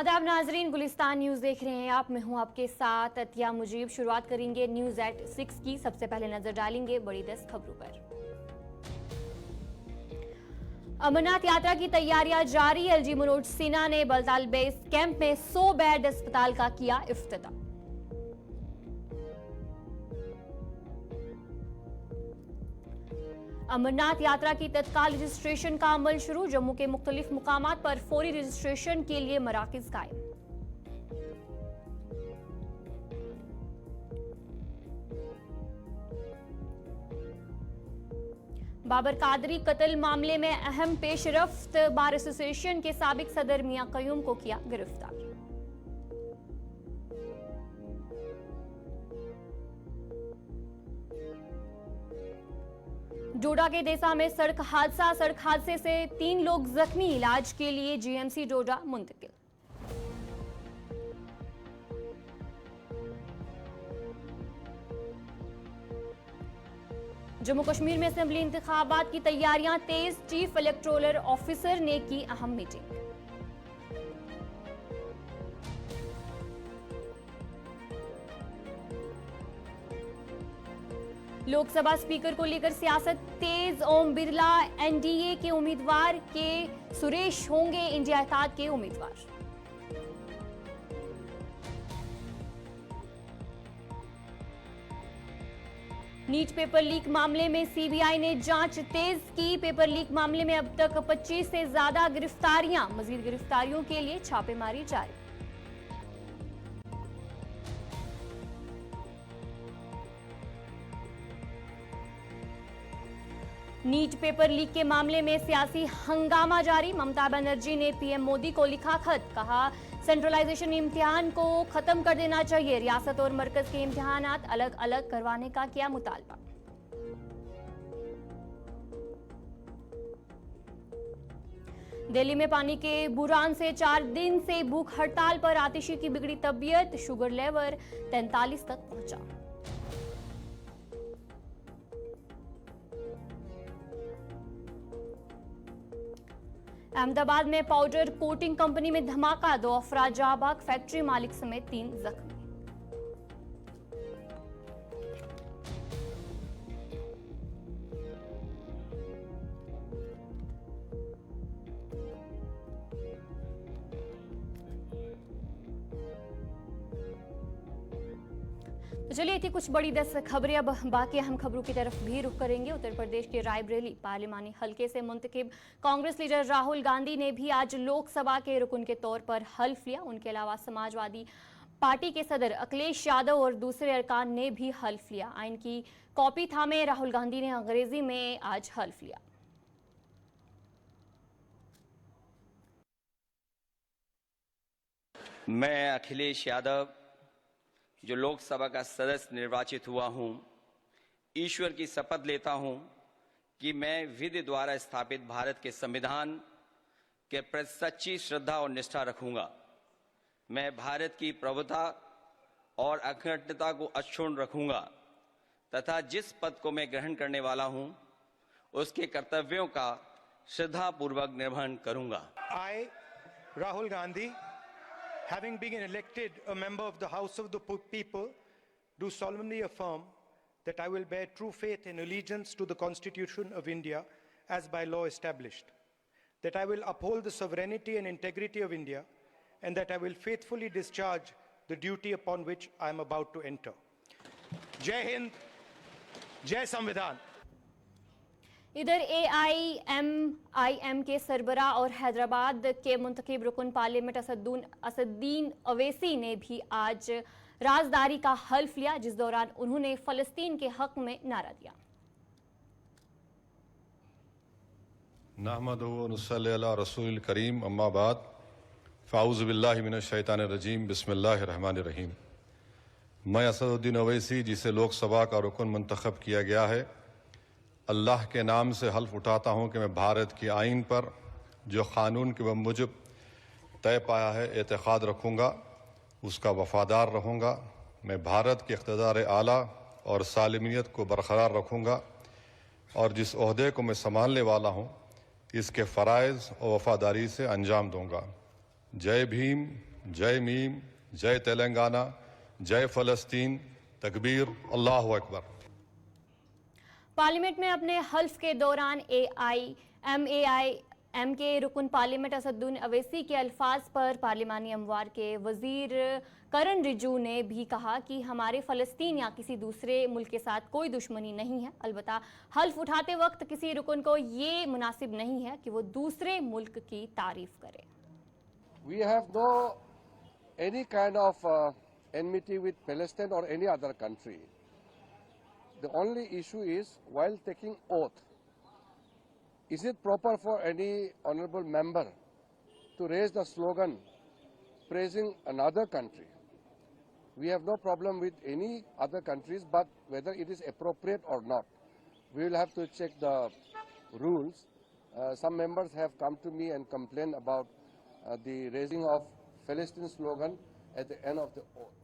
आदाब नाजरीन, गुलिस्तान न्यूज देख रहे हैं आप। मैं हूं आपके साथ अतिया मुजीब। शुरुआत करेंगे न्यूज एट 6 की। सबसे पहले नजर डालेंगे बड़ी 10 खबरों पर। अमरनाथ यात्रा की तैयारियां जारी। एलजी मनोज सिन्हा ने बलताल बेस कैंप में 100 बेड अस्पताल का किया इफ्तिताह। अमरनाथ यात्रा की तत्काल रजिस्ट्रेशन का अमल शुरू। जम्मू के मुख्तलिफ मुकामात पर फौरी रजिस्ट्रेशन के लिए मराकिज कायम। बाबर कादरी कत्ल मामले में अहम पेशरफ्त। बार एसोसिएशन के साबिक सदर मियां कयूम को किया गिरफ्तार। डोडा के देसा में सड़क हादसे से 3 लोग जख्मी। इलाज के लिए जीएमसी डोडा मुंतकिल। जम्मू कश्मीर में असेंबली इंतखाबात की तैयारियां तेज। चीफ इलेक्टोरल ऑफिसर ने की अहम मीटिंग। लोकसभा स्पीकर को लेकर सियासत तेज। ओम बिरला एनडीए के उम्मीदवार के सुरेश होंगे इंडिया इत्तेहाद के उम्मीदवार। नीट पेपर लीक मामले में सीबीआई ने जांच तेज की। पेपर लीक मामले में अब तक 25 से ज्यादा गिरफ्तारियां। मजीद गिरफ्तारियों के लिए छापेमारी जारी। नीट पेपर लीक के मामले में सियासी हंगामा जारी। ममता बनर्जी ने पीएम मोदी को लिखा खत। कहा, सेंट्रलाइजेशन इम्तिहान को खत्म कर देना चाहिए। रियासत और मरकज के इम्तिहानात अलग अलग करवाने का किया मुतालबा। दिल्ली में पानी के बुरान से 4 दिन से भूख हड़ताल पर आतिशी की बिगड़ी तबीयत। शुगर लेवल 43 तक पहुंचा। अहमदाबाद में पाउडर कोटिंग कंपनी में धमाका। 2 अफराद जाँ बहक। फैक्ट्री मालिक समेत 3 जख्मी। तो चलिए थी कुछ बड़ी 10 खबरें। अब बाकी अहम खबरों की तरफ भी रुख करेंगे। उत्तर प्रदेश के रायबरेली पार्लिमानी हलके से मुंतखब कांग्रेस लीडर राहुल गांधी ने भी आज लोकसभा के रुकन के तौर पर हल्फ लिया। उनके अलावा समाजवादी पार्टी के सदर अखिलेश यादव और दूसरे अरकान ने भी हल्फ लिया। आइन की कॉपी थामे राहुल गांधी ने अंग्रेजी में आज हल्फ लिया। मैं अखिलेश यादव, जो लोकसभा का सदस्य निर्वाचित हुआ हूं, ईश्वर की शपथ लेता हूं कि मैं विधि द्वारा स्थापित भारत के संविधान के प्रति सच्ची श्रद्धा और निष्ठा रखूंगा। मैं भारत की प्रभुता और अखंडता को अक्षुण्ण रखूंगा तथा जिस पद को मैं ग्रहण करने वाला हूं उसके कर्तव्यों का श्रद्धापूर्वक निर्वहन करूंगा। I, Rahul Gandhi, having been elected a member of the House of the People, do solemnly affirm that I will bear true faith and allegiance to the Constitution of India as by law established, that I will uphold the sovereignty and integrity of India, and that I will faithfully discharge the duty upon which I am about to enter. Jai Hind, Jai Samvidhan. इधर AIMIM के सरबरा और हैदराबाद के मुंतखब रुकन parliament Asaduddin Owaisi ने भी आज राजदारी का हल्फ लिया, जिस दौरान उन्होंने फलस्तीन के हक में नारा दिया। नहमदुहु व नुसल्ली अला रसूलिल करीम, अम्मा बाद, फ़ाऊज़ु बिल्लाहि मिनश शैतानिर रजीम, बिस्मिल्लाहिर रहमानिर रहीम। मैं असदुद्दीन अवैसी, जिसे लोकसभा का रुकन मुंतखब किया गया है, अल्लाह के नाम से हल्फ उठाता हूँ कि मैं भारत की आइन पर जो क़ानून के मुजब तय पाया है एतक़ाद रखूँगा, उसका वफ़ादार रहूँगा। मैं भारत के इक़्तिदार आला और सालमियत को बरकरार रखूँगा और जिस ओहदे को मैं संभालने वाला हूँ इसके फ़राइज़ और वफ़ादारी से अंजाम दूँगा। जय भीम, जय मीम, जय तेलंगाना, जय फ़लस्तीन, तकबीर, अल्लाहु अकबर। पार्लियामेंट में अपने हल्फ के दौरान AIMAIM के रुकन पार्लियामेंट असदुद्दीन अवैसी के अल्फाज पर पार्लिमानी अमवार के वजीर करण रिजू ने भी कहा कि हमारे फ़लस्तीन या किसी दूसरे मुल्क के साथ कोई दुश्मनी नहीं है। अलबत्ता हल्फ उठाते वक्त किसी रुकन को ये मुनासिब नहीं है कि वो दूसरे मुल्क की तारीफ करे। We have no any kind of enmity with Palestine or any other country. The only issue is while taking oath, is it proper for any honorable member to raise the slogan praising another country? We have no problem with any other countries, but whether it is appropriate or not, we will have to check the rules. Some members have come to me and complained about the raising of Palestine slogan at the end of the oath.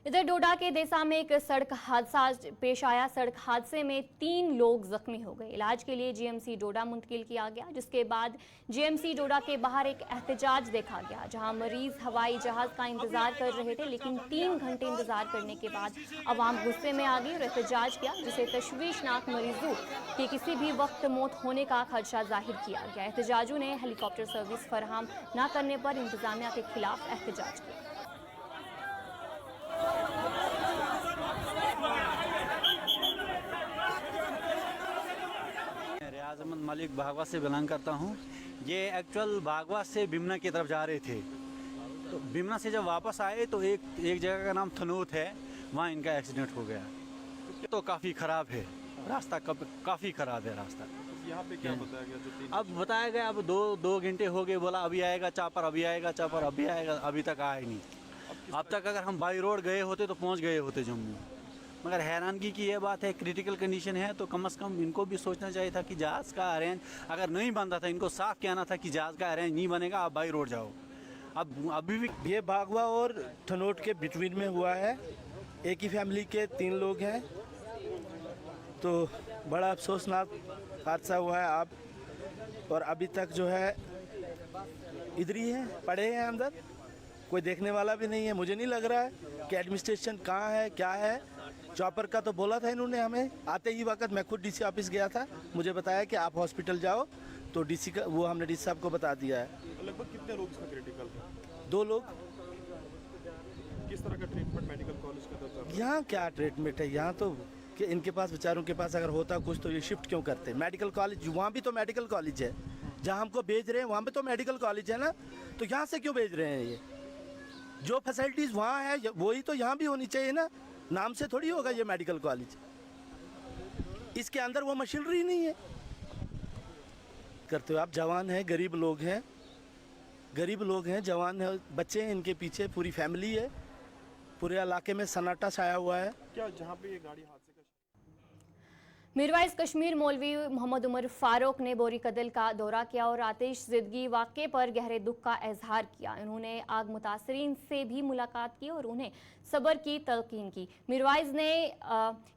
इधर डोडा के देसा में एक सड़क हादसा पेश आया। सड़क हादसे में 3 लोग जख्मी हो गए। इलाज के लिए जीएमसी डोडा मुंतकिल किया गया, जिसके बाद जीएमसी डोडा के बाहर एक एहतजाज देखा गया, जहां मरीज हवाई जहाज का इंतजार कर रहे थे, लेकिन 3 घंटे इंतजार करने के बाद अवाम गुस्से में आ गई और एहतजाज किया, जिसे तशवीशनाक मरीजों की किसी भी वक्त मौत होने का खदशा जाहिर किया गया। एहतजाजों ने हेलीकॉप्टर सर्विस फराहम न करने पर इंतजामिया के खिलाफ एहतजाज किया। अहमद मलिक भागवा से बिलोंग करता हूँ। ये एक्चुअल भागवा से बिमना की तरफ जा रहे थे, तो बिमना से जब वापस आए तो एक जगह का नाम थनोत है, वहाँ इनका एक्सीडेंट हो गया। तो काफ़ी ख़राब है रास्ता, काफ़ी ख़राब है रास्ता। यहाँ पे क्या बताया गया? अब बताया गया, अब दो घंटे हो गए, बोला अभी आएगा चापर, अभी आएगा चापर, अभी आएगा, अभी तक आया नहीं। अब तक अगर हम बाई रोड गए होते तो पहुँच गए होते जम्मू। मगर हैरानगी की ये बात है, क्रिटिकल कंडीशन है, तो कम से कम इनको भी सोचना चाहिए था कि जहाज़ का अरेंज अगर नहीं बनता था, इनको साफ कहना था कि जहाज़ का अरेंज नहीं बनेगा, आप बाई रोड जाओ। अब अभी भी ये भागवा और थनोट के बिटवीन में हुआ है। एक ही फैमिली के 3 लोग हैं, तो बड़ा अफसोसनाक हादसा हुआ है। आप और अभी तक जो है इधर ही हैं, पड़े हैं अंदर, कोई देखने वाला भी नहीं है। मुझे नहीं लग रहा है कि एडमिनिस्ट्रेशन कहाँ है, क्या है। चॉपर का तो बोला था इन्होंने, हमें आते ही वक्त मैं खुद डीसी ऑफिस गया था, मुझे बताया कि आप हॉस्पिटल जाओ, तो डीसी का वो हमने डीसी साहब को बता दिया है। लगभग कितने लोग इसमें क्रिटिकल हैं? 2 लोग। किस तरह का ट्रीटमेंट मेडिकल कॉलेज का दर्जा? यहाँ क्या ट्रीटमेंट है, यहाँ तो कि इनके पास बेचारों के पास अगर होता कुछ तो ये शिफ्ट क्यों करते। मेडिकल कॉलेज वहाँ भी तो मेडिकल कॉलेज है, जहाँ हमको भेज रहे हैं वहाँ पे तो मेडिकल कॉलेज है ना, तो यहाँ से क्यों भेज रहे हैं? ये जो फैसिलिटीज़ वहाँ है वही तो यहाँ भी होनी चाहिए ना। नाम से थोड़ी होगा ये मेडिकल कॉलेज, इसके अंदर वो मशीनरी नहीं है। करते हो आप, जवान हैं, गरीब लोग हैं, जवान है, बच्चे हैं इनके पीछे, पूरी फैमिली है, पूरे इलाके में सन्नाटा छाया हुआ है। क्या जहाँ पे ये गाड़ी हादसे का मीरवाइज कश्मीर मौलवी मोहम्मद उमर फारूक ने बोरी कदल का दौरा किया और आतिश ज़िदगी वाक़े पर गहरे दुख का इजहार किया। उन्होंने आग मुतासरीन से भी मुलाकात की और उन्हें सब्र की तलकीन की। मीरवाइज ने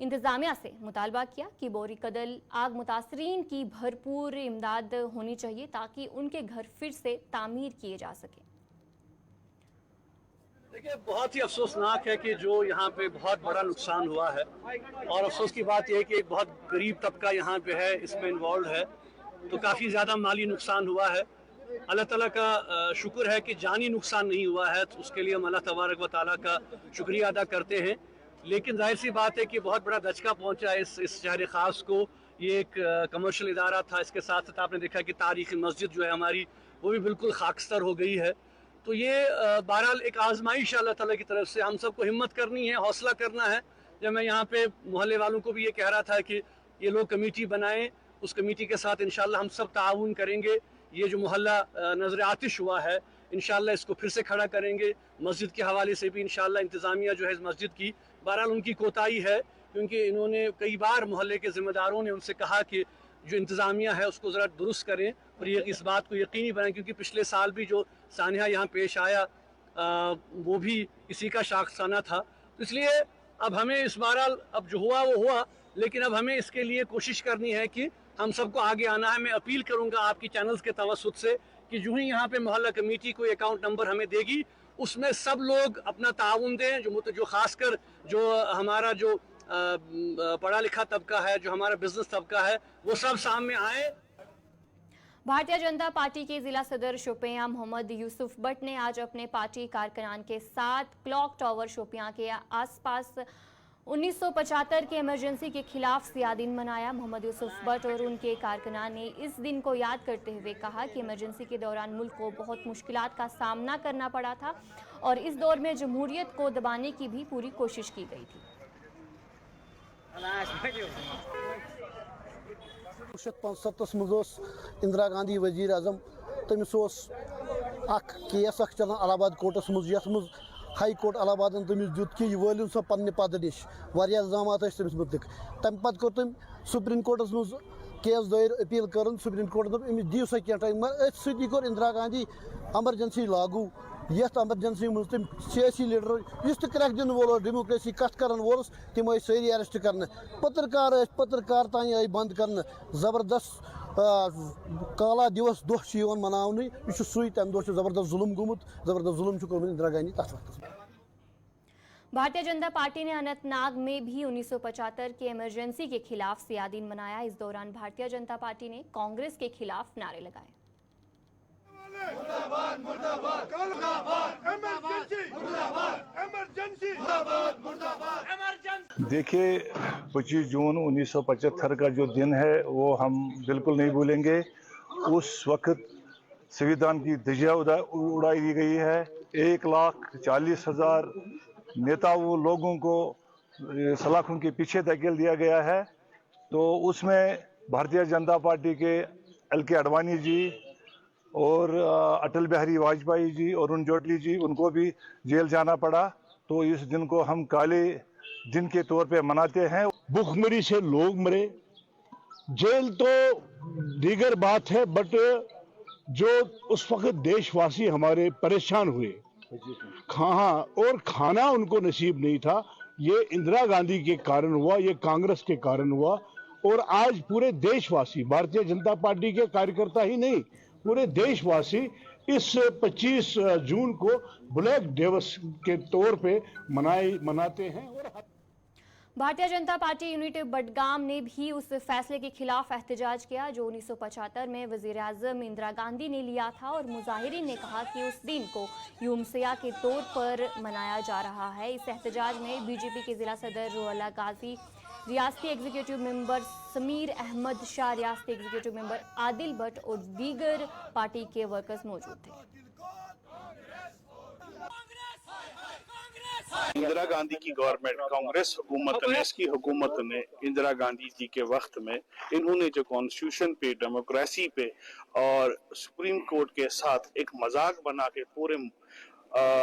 इंतज़ामिया से मुतालबा किया कि बोरी कदल आग मुतासरीन की भरपूर इमदाद होनी चाहिए ताकि उनके घर फिर से तामीर किए जा सकें। देखिए, बहुत ही अफसोसनाक है कि जो यहाँ पे बहुत बड़ा नुकसान हुआ है, और अफसोस की बात यह है कि एक बहुत गरीब तबका यहाँ पे है, इसमें इन्वॉल्व है, तो काफ़ी ज़्यादा माली नुकसान हुआ है। अल्लाह ताला का शुक्र है कि जानी नुकसान नहीं हुआ है, तो उसके लिए हम अल्लाह तबारक व ताला का शुक्रिया अदा करते हैं। लेकिन जाहिर सी बात है कि बहुत बड़ा धचका पहुँचा है इस शहर ख़ास को। ये एक कमर्शियल इदारा था, इसके साथ साथ आपने देखा कि तारीख़ी मस्जिद जो है हमारी, वो भी बिल्कुल खाकस्तर हो गई है। तो ये बहरहाल एक आजमाइश अल्लाह ताला की तरफ से, हम सबको हिम्मत करनी है, हौसला करना है। जब मैं यहाँ पे मोहल्ले वालों को भी ये कह रहा था कि ये लोग कमेटी बनाएं, उस कमेटी के साथ इंशाल्लाह हम सब ताउन करेंगे। ये जो मोहल्ला नजर आतिश हुआ है, इंशाल्लाह इसको फिर से खड़ा करेंगे। मस्जिद के हवाले से भी इंशाल्लाह इंतज़ामिया जो है इस मस्जिद की, बहरहाल उनकी कोताही है, क्योंकि इन्होंने कई बार मोहल्ले के ज़िम्मेदारों ने उनसे कहा कि जो इंतज़ामिया है उसको ज़रा दुरुस्त करें और ये इस बात को यकीनी बनाएं, क्योंकि पिछले साल भी जो सानिया यहाँ पेश आया वो भी इसी का शाखसाना था। तो इसलिए अब हमें इस बहरहाल अब जो हुआ वो हुआ, लेकिन अब हमें इसके लिए कोशिश करनी है कि हम सबको आगे आना है। मैं अपील करूँगा आपकी चैनल्स के तवस्सुत से कि जो ही यहाँ पे मोहल्ला कमेटी कोई अकाउंट नंबर हमें देगी, उसमें सब लोग अपना ताउन दें, जो खासकर जो हमारा जो पढ़ा लिखा तबका है, जो हमारा बिजनेस तबका है, वो सब सामने आए। भारतीय जनता पार्टी के जिला सदर शोपियां मोहम्मद यूसुफ भट्ट ने आज अपने पार्टी कारकुनान के साथ क्लॉक टावर शोपियां के आसपास 1975 के इमरजेंसी के खिलाफ सियाह दिन मनाया। मोहम्मद यूसुफ भट्ट और उनके कारकुनान ने इस दिन को याद करते हुए कहा कि इमरजेंसी के दौरान मुल्क को बहुत मुश्किलात का सामना करना पड़ा था और इस दौर में जमहूरियत को दबाने की भी पूरी कोशिश की गई थी। 1975 मज इंदिरा गांधी वजीर अजम, तमिस केस चलान इलाहाबाद कोर्टस मज, यथ मज हाई कोर्ट इलाहाबाद तमिस दुत कि वलिन सो पन्ने पद नश वारिया इल्जाम तमिस मुतलिक। तम पत कोर तम सुप्रीम कोर्टस मज केस दायर, अपील कर सुप्रीम कोर्ट दोप अमिस दिव सा क्या टाइम, मगर अथ सती कोर इंदिरा गांधी एमरजेंसी लागू। यथ एमरजेंसी मज तम सियासी लीडर इस क्रैक दिन वोल डेमोक्रेसी कथ कर वोलस तम आई सारी अरेस्ट कर, पत्रकार तान आई बंद कर, जबरदस्त काला दिवस दह मनाने, यह सुई तम दह जबरदस्त जुल्म गोमुत, जबरदस्त जुल्म कोर्मुत इंदिरा गांधी तथ वक्त। भारतीय जनता पार्टी ने अनंतनाग में भी 1975 के इमरजेंसी के खिलाफ सियाह दिन मनाया। इस दौरान भारतीय जनता पार्टी ने कांग्रेस के खिलाफ नारे लगाए। देखिए, 25 जून 1975 का जो दिन है वो हम बिल्कुल नहीं भूलेंगे। उस वक्त संविधान की ध्वजा उड़ाई दी गई है। 1,40,000 नेताओं लोगों को सलाखों के पीछे धकेल दिया गया है। तो उसमें भारतीय जनता पार्टी के एल.के. आडवाणी जी और अटल बिहारी वाजपेयी जी और अरुण जेटली जी, उनको भी जेल जाना पड़ा। तो इस दिन को हम काले दिन के तौर पे मनाते हैं। भूखमरी से लोग मरे, जेल तो दीगर बात है, बट जो उस वक्त देशवासी हमारे परेशान हुए, और खाना उनको नसीब नहीं था, ये इंदिरा गांधी के कारण हुआ, ये कांग्रेस के कारण हुआ। और आज पूरे देशवासी, भारतीय जनता पार्टी के कार्यकर्ता ही नहीं, पूरे देशवासी इस 25 जून को ब्लैक दिवस के तौर पे मनाते हैं। और भारतीय जनता पार्टी यूनिट बडगाम ने भी उस फैसले के खिलाफ एहतजाज किया जो 1975 में वजीर आजम इंदिरा गांधी ने लिया था। और मुजाहिरीन ने कहा कि उस दिन को यूमसिया के तौर पर मनाया जा रहा है। इस एहतजाज में बीजेपी के जिला सदर रुहल्ला गाजी, रियासती एग्जीक्यूटिव मेंबर समीर अहमद शाह, रियासती एग्जीक्यूटिव मेंबर आदिल भट्ट और दीगर पार्टी के वर्कर्स मौजूद थे। इंदिरा गांधी की गवर्नमेंट, कांग्रेस हुकूमत ने, इसकी हुकूमत ने इंदिरा गांधी जी के वक्त में इन्होंने जो कॉन्स्टिट्यूशन पे, डेमोक्रेसी पे और सुप्रीम कोर्ट के साथ एक मजाक बना के पूरे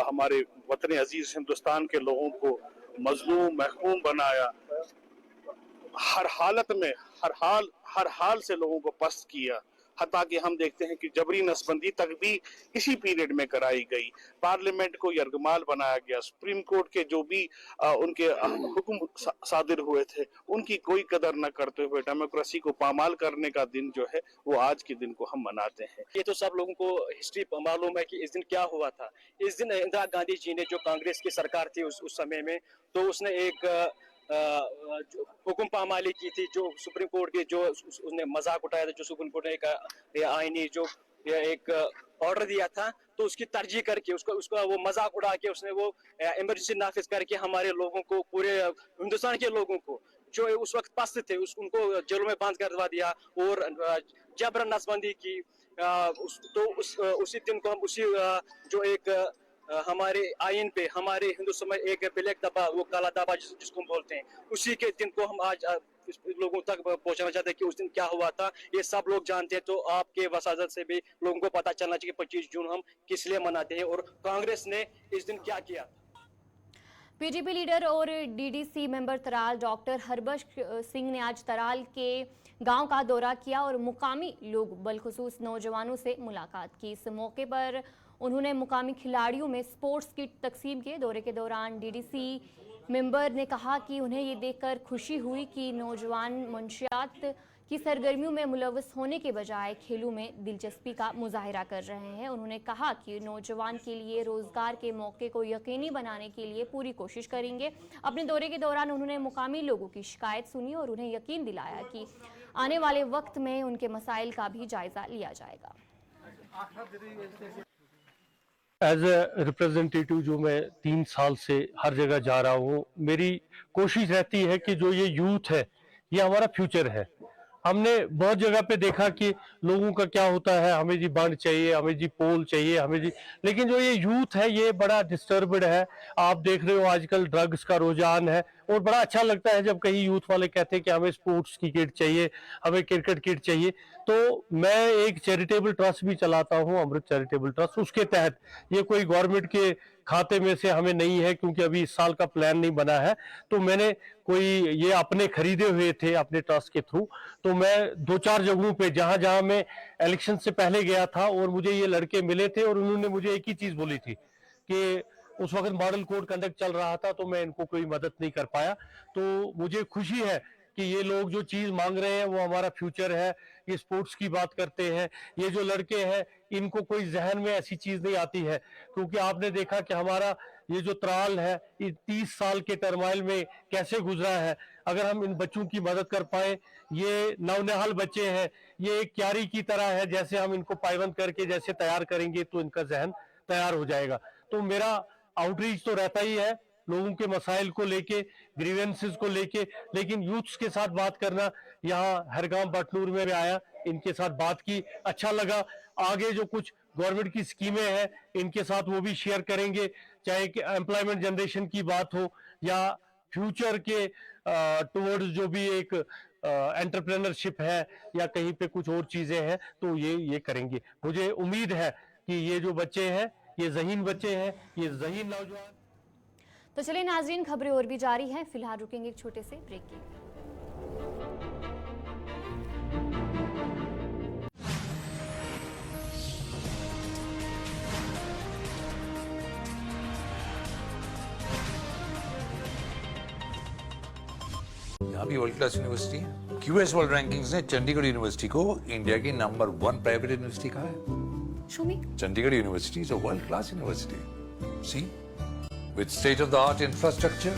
हमारे वतन अजीज हिंदुस्तान के लोगों को मजलूम महकूम बनाया। हर हालत में, हर हाल से लोगों को पस्त किया। हत्ता कि हम देखते हैं कि जबरी नसबंदी तक भी इसी पीरियड में कराई गई। पार्लियामेंट को यरगमाल बनाया गया। सुप्रीम कोर्ट के जो भी उनके हुक्म सादिर हुए थे, उनकी कोई कदर न करते हुए डेमोक्रेसी को पामाल करने का दिन जो है वो आज के दिन को हम मनाते हैं। ये तो सब लोगों को हिस्ट्री मालूम है कि इस दिन क्या हुआ था। इस दिन इंदिरा गांधी जी ने, जो कांग्रेस की सरकार थी उस समय में, तो उसने एक हुक्म पामाली की थी। जो सुप्रीम कोर्ट के जो उसने मजाक उठाया था, जो सुप्रीम कोर्ट ने एक आईनी जो एक ऑर्डर दिया था, तो उसकी तरजीह करके उसका वो मजाक उड़ा के उसने वो इमरजेंसी नाफिज करके हमारे लोगों को, पूरे हिंदुस्तान के लोगों को जो उस वक्त पस्त थे उनको जेलों में बंद करवा दिया और जबरन नसबंदी की। उसी दिन को हम उसी जो एक हमारे आइन पे, हमारे हिंदुस्तान में एक ब्लैक दबा, वो काला दबा जिसको हम बोलते हैं, उसी के दिन को हम आज लोगों तक पहुंचाना चाहते हैं कि उस दिन क्या हुआ था। ये सब लोग जानते हैं, तो आपके वसाजत से भी लोगों को पता चलना चाहिए 25 जून हम किस लिए मनाते हैं और कांग्रेस ने इस दिन क्या किया। पीडीपी लीडर और DDC member Tral doctor Harbakhsh Singh ने आज तराल के गांव का दौरा किया और मुकामी लोग बलखुसूस नौजवानों से मुलाकात की। इस मौके पर उन्होंने मुकामी खिलाड़ियों में स्पोर्ट्स किट तकसीम किए। दौरे के दौरान डीडीसी मेंबर ने कहा कि उन्हें ये देखकर खुशी हुई कि नौजवान मंशियात की सरगर्मियों में मुलव्वस होने के बजाय खेलों में दिलचस्पी का मुजाहिरा कर रहे हैं। उन्होंने कहा कि नौजवान के लिए रोजगार के मौके को यकीनी बनाने के लिए पूरी कोशिश करेंगे। अपने दौरे के दौरान उन्होंने मुकामी लोगों की शिकायत सुनी और उन्हें यकीन दिलाया कि आने वाले वक्त में उनके मसाइल का भी जायजा लिया जाएगा। एज ए रिप्रेजेंटेटिव जो मैं 3 साल से हर जगह जा रहा हूँ, मेरी कोशिश रहती है कि जो ये यूथ है ये हमारा फ्यूचर है। हमने बहुत जगह पे देखा कि लोगों का क्या होता है, हमें जी बंड चाहिए, हमें जी पोल चाहिए, हमें जी, लेकिन जो ये यूथ है ये बड़ा डिस्टर्ब्ड है। आप देख रहे हो आजकल ड्रग्स का रुझान है और बड़ा अच्छा लगता है जब कहीं यूथ वाले कहते हैं कि हमें स्पोर्ट्स की किट चाहिए, हमें क्रिकेट किट चाहिए। तो मैं एक चैरिटेबल ट्रस्ट भी चलाता हूँ, अमृत चैरिटेबल ट्रस्ट। उसके तहत ये कोई गवर्नमेंट के खाते में से हमें नहीं है क्योंकि अभी इस साल का प्लान नहीं बना है, तो मैंने कोई ये अपने खरीदे हुए थे अपने ट्रस्ट के थ्रू। तो मैं 2-4 जगहों पे जहां मैं इलेक्शन से पहले गया था और मुझे ये लड़के मिले थे और उन्होंने मुझे एक ही चीज बोली थी कि उस वक्त मॉडल कोड कंडक्ट चल रहा था तो मैं इनको कोई मदद नहीं कर पाया। तो मुझे खुशी है कि ये लोग जो चीज मांग रहे हैं वो हमारा फ्यूचर है। ये स्पोर्ट्स की बात करते हैं, ये जो लड़के हैं इनको कोई जहन में ऐसी चीज नहीं आती है, क्योंकि आपने देखा कि हमारा ये जो त्राल है 30 साल के टर्माइल में कैसे गुजरा है। अगर हम इन बच्चों की मदद कर पाए, ये नौनिहाल बच्चे हैं, ये एक क्यारी की तरह है, जैसे हम इनको पायबंद करके जैसे तैयार करेंगे तो इनका जहन तैयार हो जाएगा। तो मेरा आउटरीच तो रहता ही है लोगों के मसाइल को लेके, ग्रीवेंसेस को लेके, लेकिन यूथ्स के साथ बात करना, यहाँ हरगाम बटनूर में आया, इनके साथ बात की, अच्छा लगा। आगे जो कुछ गवर्नमेंट की स्कीमें हैं इनके साथ वो भी शेयर करेंगे, चाहे कि एम्प्लॉयमेंट जनरेशन की बात हो या फ्यूचर के टुवर्ड्स जो भी एक एंटरप्रेन्योरशिप है या कहीं पे कुछ और चीजें हैं, तो ये करेंगे। मुझे उम्मीद है कि ये जो बच्चे हैं ये ज़हीन बच्चे हैं, ये ज़हीन नौजवान। तो चलिए नाजरीन, खबरें और भी जारी हैं। फिलहाल रुकेंगे एक छोटे से ब्रेक के लिए। यहाँ भी वर्ल्ड क्लास यूनिवर्सिटी है। क्यूएस वर्ल्ड रैंकिंग्स ने चंडीगढ़ यूनिवर्सिटी को इंडिया की नंबर 1 प्राइवेट यूनिवर्सिटी कहा है। Chandigarh university is a world class university. See, with state of the art infrastructure,